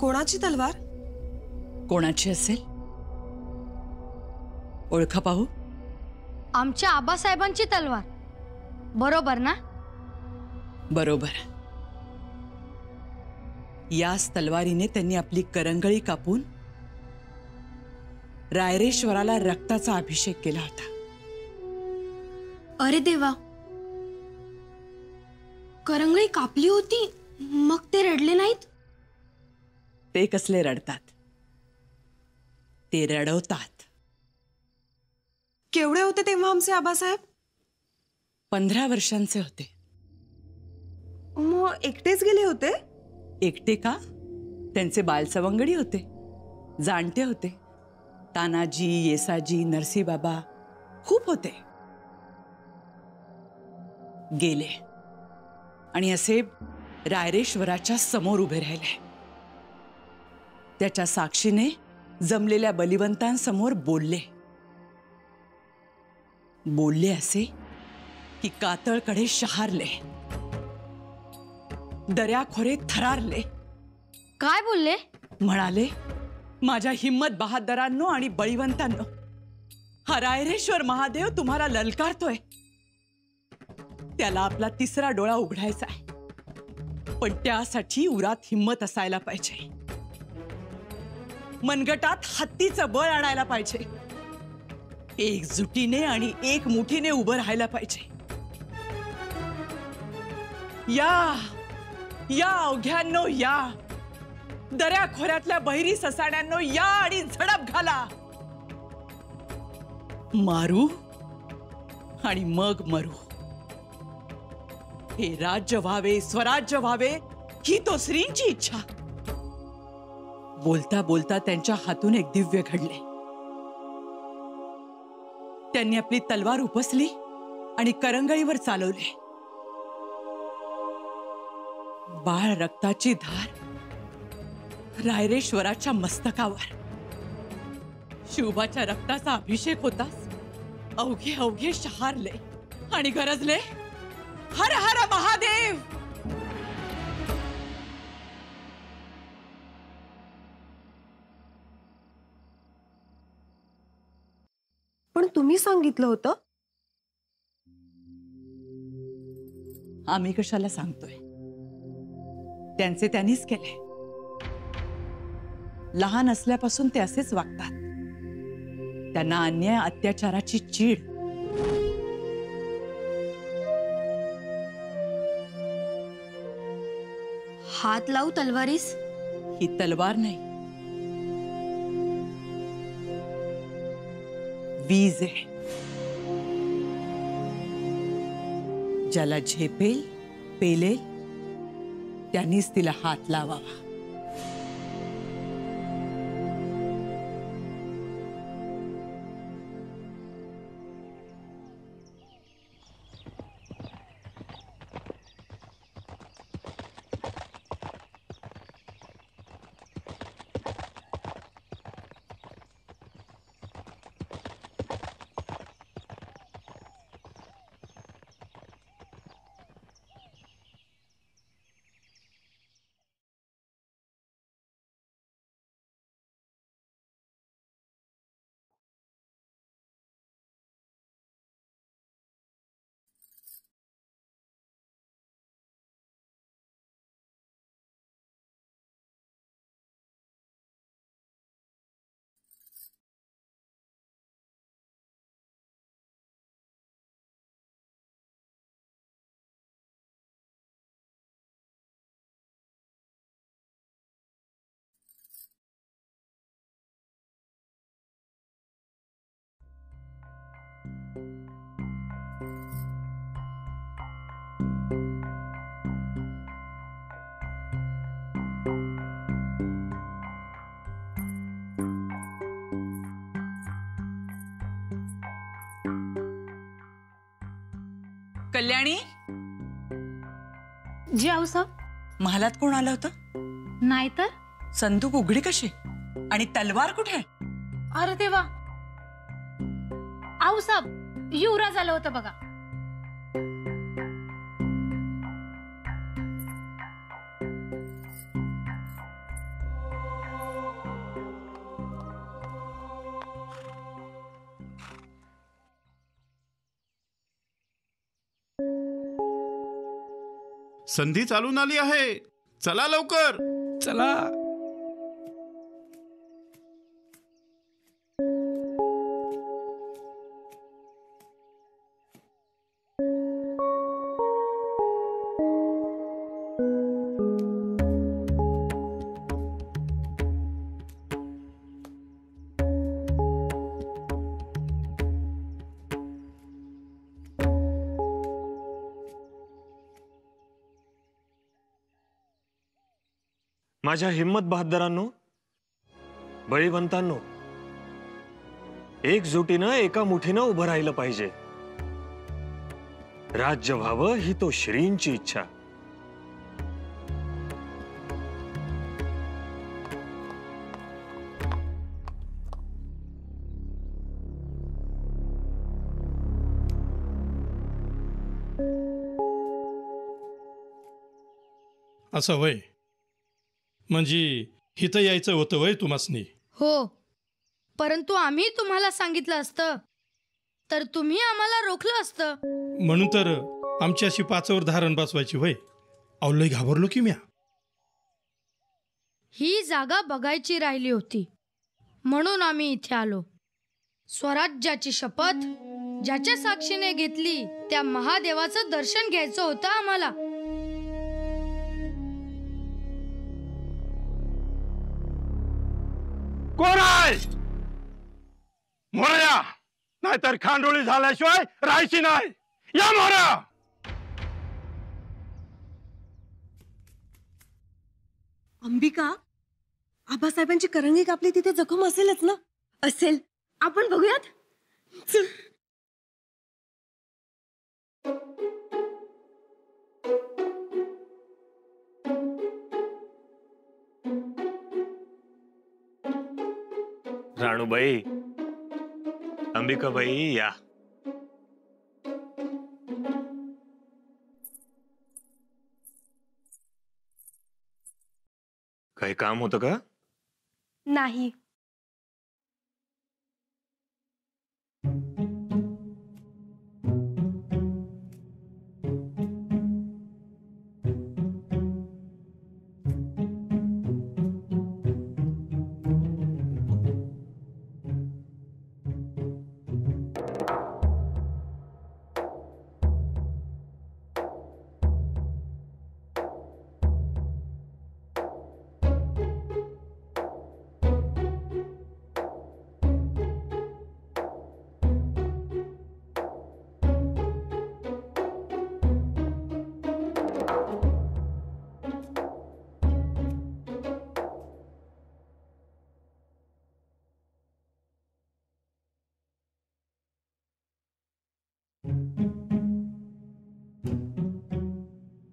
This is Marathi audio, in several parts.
कोणाची तलवार? कोणाची असेल? ओळखा पाहू. आमच्या आबासाहेबांची तलवार. बरोबर ना? बरोबर. याच तलवारीने त्यांनी आपली करंगळी कापून रायरेश्वराला रक्ताचा अभिषेक केला होता. अरे देवा, करंगळी कापली होती मग ते रडले नाहीत? ते कसले रडतात, ते रडवतात. केवढे होते तेव्हा आमचे आबासाहेब? 15 वर्षांचे होते. मग एकटेच गेले होते? एकटे का? त्यांचे बालसवंगडी होते, जाणते होते. तानाजी, येसाजी, नरसीबाबा खूप होते. गेले आणि असे रायरेश्वराच्या समोर उभे राहिले. त्याच्या साक्षीने जमलेल्या बलिवंतांसमोर बोलले. बोलले असे की कातळकडे शहारले, दर्याखोरे थरारले. काय बोलले? म्हणाले, माझ्या हिम्मत बहादरांनो आणि बळीवंतांनो, हा रायरेश्वर महादेव तुम्हाला ललकारतोय. त्याला आपला तिसरा डोळा उघडायचा आहे, पण त्यासाठी उरात हिम्मत असायला पाहिजे. मनगटात हत्तीचं बळ आणायला पाहिजे. एकजुटीने आणि एक मुठीने उभं राहायला पाहिजे. या या अवघ्यांनो, या दर्याखोऱ्यातल्या बहिरी ससाड्यांनो, या आणि झडप घाला. मारू आणि मग मरू. हे राज्य व्हावे, स्वराज्य व्हावे, ही तो श्रींची इच्छा. बोलता बोलता त्यांच्या हातून एक दिव्य घडले. त्यांनी आपली तलवार उपसली आणि करंगळीवर चालवले. बाळ रक्ताची धार रायरेश्वराच्या मस्तकावर. शिवबाच्या रक्ताचा अभिषेक होताच अवघे अवघे शहारले आणि गरजले, हर हर महादेव. पण तुम्ही सांगितलं होतं. आम्ही कशाला सांगतोय? त्यांचे त्यांनीच केले. लहान असल्यापासून ते असेच वागतात. त्यांना अन्याय अत्याचाराची चीड. हात लावू तलवारीस? ही तलवार नाही, वीज आहे. ज्याला झेपेल पेलेल त्यांनीच तिला हात लावावा. कल्याणी, जी आऊसाहेब. महालात कोण आलं होतं? नाही तर. संदूक उघडी कशी आणि तलवार कुठे? अरे देवा, आऊसाहेब युवराज आलं होतं बघा. संधी चालून आली आहे. चला लवकर. चला. माझ्या हिम्मत बहादरांनो, बळीवंतांनो, एकजुटीनं एका मुठीनं उभं राहिलं पाहिजे. राज्य व्हावं ही तो श्रींची इच्छा. असं वय म्हणजे हिथं यायचं होतं वय तुम्हासनी? हो, परंतु आम्ही तुम्हाला सांगितलं असतं तर तुम्ही आम्हाला रोखलं असतं. म्हणून तर आमची अशी पाचावर धारण बसवायची वय. अवलय घाबरलो की म्या. ही जागा बघायची राहिली होती म्हणून आम्ही इथे आलो. स्वराज्याची शपथ ज्याच्या साक्षीने घेतली त्या महादेवाचं दर्शन घ्यायचं होतं आम्हाला. कोण आहे? मोरया, नाहीतर खांडोळी झाल्याशिवाय राहायची नाही. या मोरया. अंबिका, आबासाहेबांची करंगी कापली तिथे जखम असेलच ना? असेल. आपण बघूयात. चल. राणूबाई, अंबिकाबाई, या. काही काम होतं का? नाही.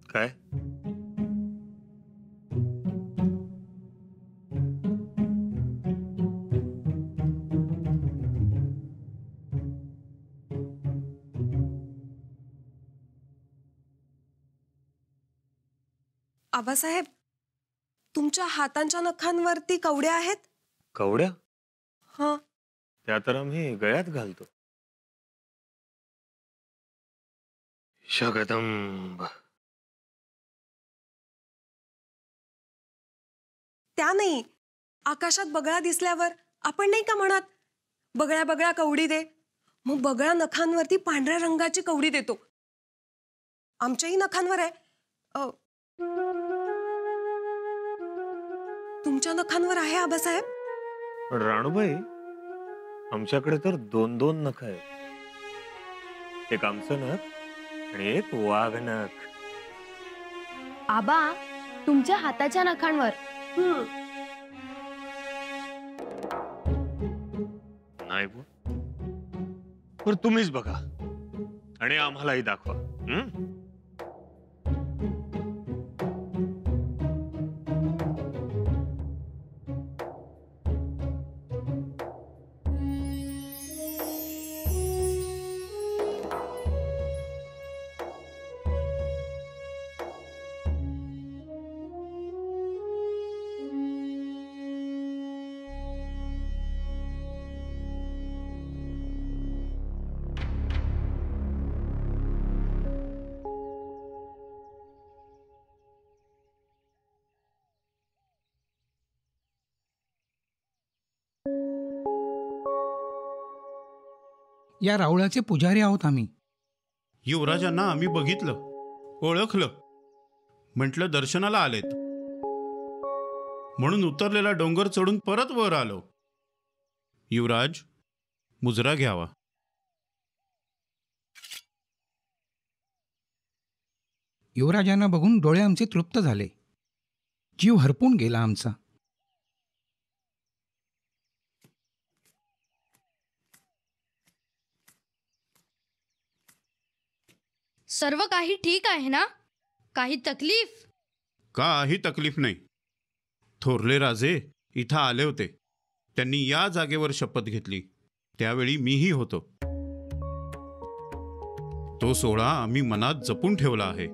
काय? आबासाहेब, तुमच्या हातांच्या नखांवरती कवड्या आहेत. कवड्या? हा. त्या तर आम्ही गळ्यात घालतो. शगदंब. त्या नाही, आकाशात बगळा दिसल्यावर आपण नाही का म्हणत, बगळ्या बगळ्या कवडी दे. मग बगळा नखांवरती पांढऱ्या रंगाची कवडी देतो. आमच्याही नखांवर आहे. तुमच्या नखांवर आहे आबासाहेब? पण राणूबाई, आमच्याकडे तर 2-2 नख आहेत. एक आमचं नख आणि एक वाघ नख. आबा, तुमच्या हाताच्या नखांवर. नाही पण तुम्हीच बघा आणि आम्हालाही दाखवा. या रावळाचे पुजारी आहोत आम्ही. युवराजांना आम्ही बघितलं, ओळखलं, म्हटलं दर्शनाला आलेत, म्हणून उतरलेला डोंगर चढून परत वर आलो. युवराज, मुजरा घ्यावा. युवराजांना बघून डोळे आमचे तृप्त झाले. जीव हरपून गेला आमचा. सर्व काही ठीक आहे ना? काही तकलीफ? काही तकलीफ नाही. थोरले राजे इथं आले होते. त्यांनी या जागेवर शपथ घेतली. त्यावेळी मीही होतो. तो सोहळा आम्ही मनात जपून ठेवला आहे.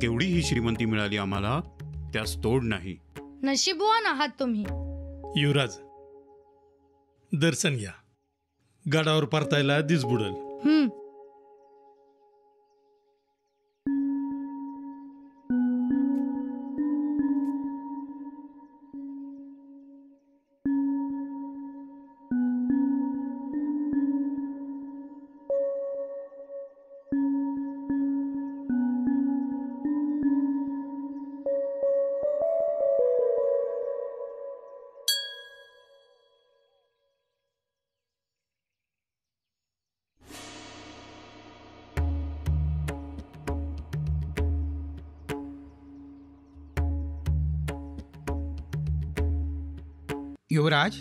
केवढी ही श्रीमंती मिळाली आम्हाला, त्यास तोड नाही. नशीबवान आहात तुम्ही. युवराज, दर्शन घ्या. गडावर परतायला दिस बुडल. युवराज,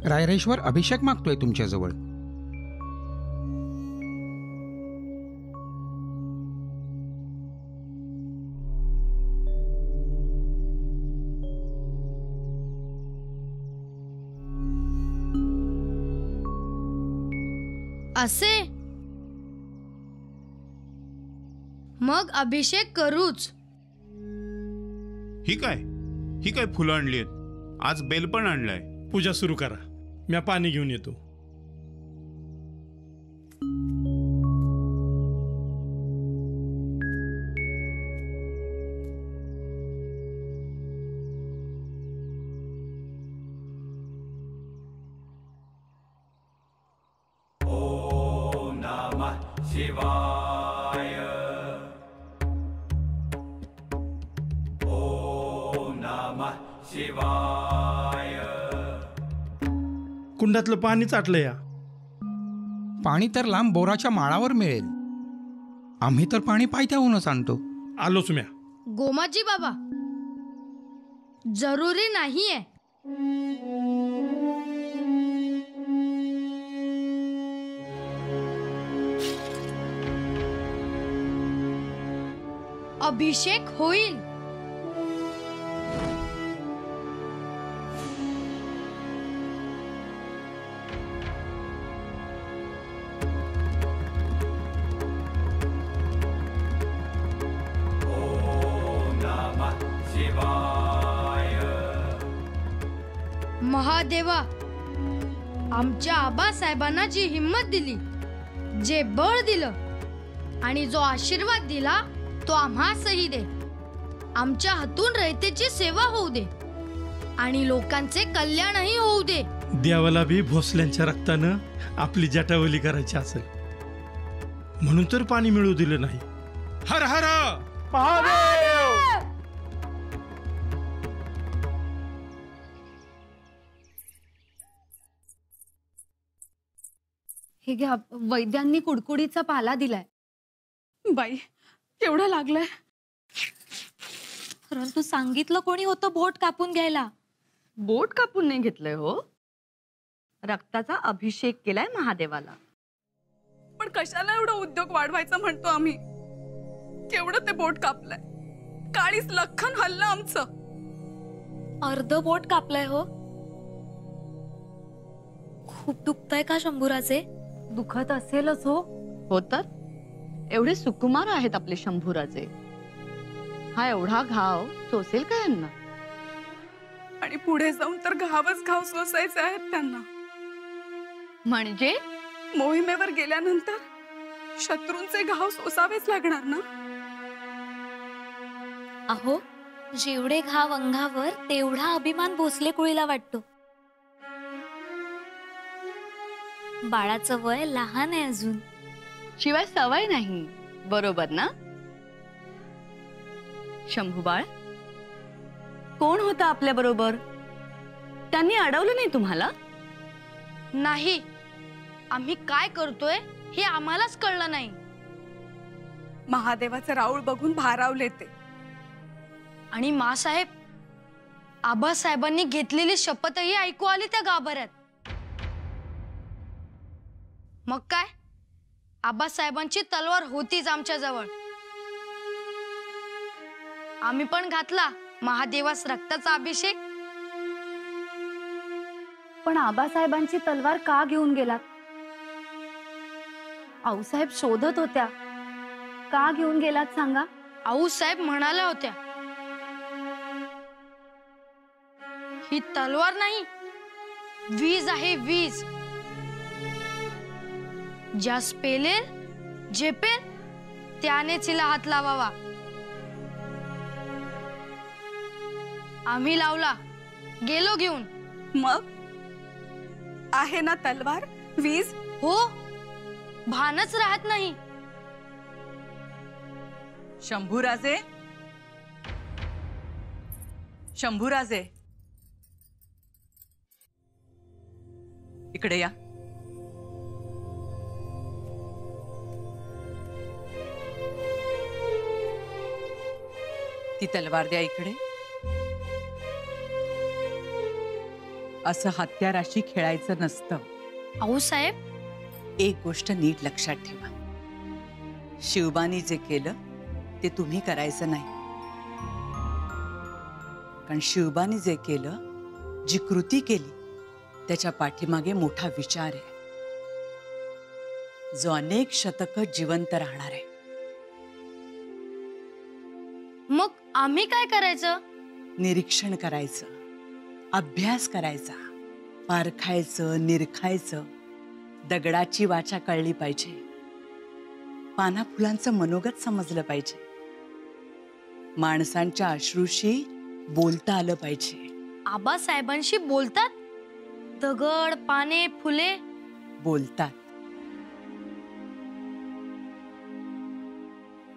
रायरेश्वर अभिषेक मागतोय तुमच्याजवळ. असे मग अभिषेक करूच. ही काय फुलं आणली आहेत? आज बेल पण आणलाय. पूजा सुरू करा. मी पाणी घेऊन येतो. ओम नमः शिवाय. ओम नमः शिवाय. कुंडातलं पाणी चाटलं या. पाणी तर लांब बोराच्या माळावर मिळेल. आम्ही तर पाणी पायथ्याहूनच आणतो. आलोच म्या. गोमाजी बाबा, जरुरी नाहीये. अभिषेक होईल. महादेवा, आमच्या आबासाहेबांना जी हिंमत दिली, जे बळ दिलं आणि जो आशीर्वाद दिला, तो आम्हासही दे. आमच्या हातून रयतेची सेवा होऊ दे आणि लोकांचे कल्याणही होऊ दे. देवाला बी भोसल्यांच्या रक्तानं आपली जटावली करायची असेल म्हणून तर पाणी मिळू दिलं नाही. हर हर महादेव. हे घ्या, वैद्यांनी कुडकुडीचा पाला दिलाय. बाई, केवढं लागलंय? परंतु सांगितलं कोणी होतं बोट कापून घ्यायला? बोट कापून नाही घेतलंय हो, रक्ताचा अभिषेक केलाय महादेवाला. पण कशाला एवढा उद्योग वाढवायचा म्हणतो आम्ही? केवढं ते बोट कापलंय, काळीच लखन हल्लं आमचं. अर्ध बोट कापलंय हो. खूप दुखतंय का शंभूराजे? दुखत असेलच हो. हो तर, एवढे सुकुमार आहेत आपले शंभूराजे. हा एवढा घाव सोसेल का यांना? आणि पुढे जाऊन तर घावच घाव सोसायचे आहेत त्यांना. म्हणजे मोहिमेवर गेल्यानंतर शत्रूंचे घाव सोसावेच लागणार ना. अहो, जेवढे घाव अंगावर तेवढा अभिमान भोसले कुळीला वाटतो. बाळाचं वय लहान आहे अजून. शिवाय सवय नाही, बरोबर ना? शंभूबाळ, कोण होता आपल्या बरोबर? त्यांनी अडवलं नाही तुम्हाला? नाही, आम्ही काय करतोय हे आम्हालाच कळलं नाही. महादेवाचं राऊळ बघून भारावले ते. आणि मासाहेब, आबासाहेबांनी घेतलेली शपथही ऐकू आली त्या गाभाऱ्यात. मग काय, आबासाहेबांची तलवार होतीच आमच्या जवळ. आम्ही पण घातला महादेवास रक्ताचा अभिषेक. पण आबासाहेबांची तलवार का घेऊन गेलात? आऊसाहेब शोधत होत्या, का घेऊन गेलात सांगा? आऊसाहेब म्हणाल्या होत्या, ही तलवार नाही, वीज आहे, वीज. ज्यास पेलेल झेपेल त्यानेच हिला हात लावावा. आम्ही लावला, गेलो घेऊन. मग आहे ना तलवार, वीज? हो, भानच राहत नाही. शंभूराजे, शंभूराजे, इकडे या. ती तलवार द्या इकडे. असं हत्याराशी खेळायचं नसतं. आऊसाहेब, एक गोष्ट नीट लक्षात ठेवा. शिवबानी जे केलं ते तुम्ही करायचं नाही. कारण शिवबानी जे केलं, जी कृती केली, त्याच्या पाठीमागे मोठा विचार आहे, जो अनेक शतकं जिवंत राहणार आहे. मग आम्ही काय करायचं? निरीक्षण करायचं, अभ्यास करायचा, पारखायचं, निरखायचं. दगडाची वाचा कळली पाहिजे, पाना फुलांचं मनोगत समजलं पाहिजे, माणसांच्या अश्रूशी बोलता आलं पाहिजे. आबासाहेबांशी बोलतात? दगड, पाने, फुले बोलतात.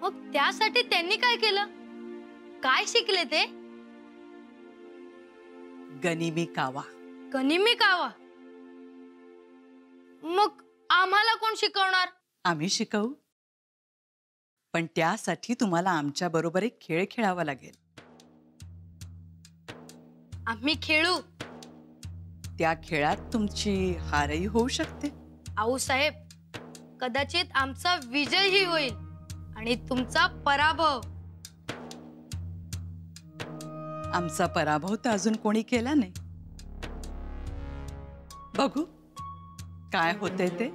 मग त्यासाठी त्यांनी काय केलं? काय शिकले ते? गनिमी कावा. गनिमी कावा? मग आम्हाला कोण शिकवणार? आम्ही शिकवू, पण त्यासाठी तुम्हाला आमच्या बरोबर एक खेळ खेळावा लागेल. आम्ही खेळू. त्या खेळात तुमची हारही होऊ शकते. आऊसाहेब, कदाचित आमचा विजयही होईल आणि तुमचा पराभव. आमचा पराभव तर अजून कोणी केला नाही. बघू काय होतंय ते.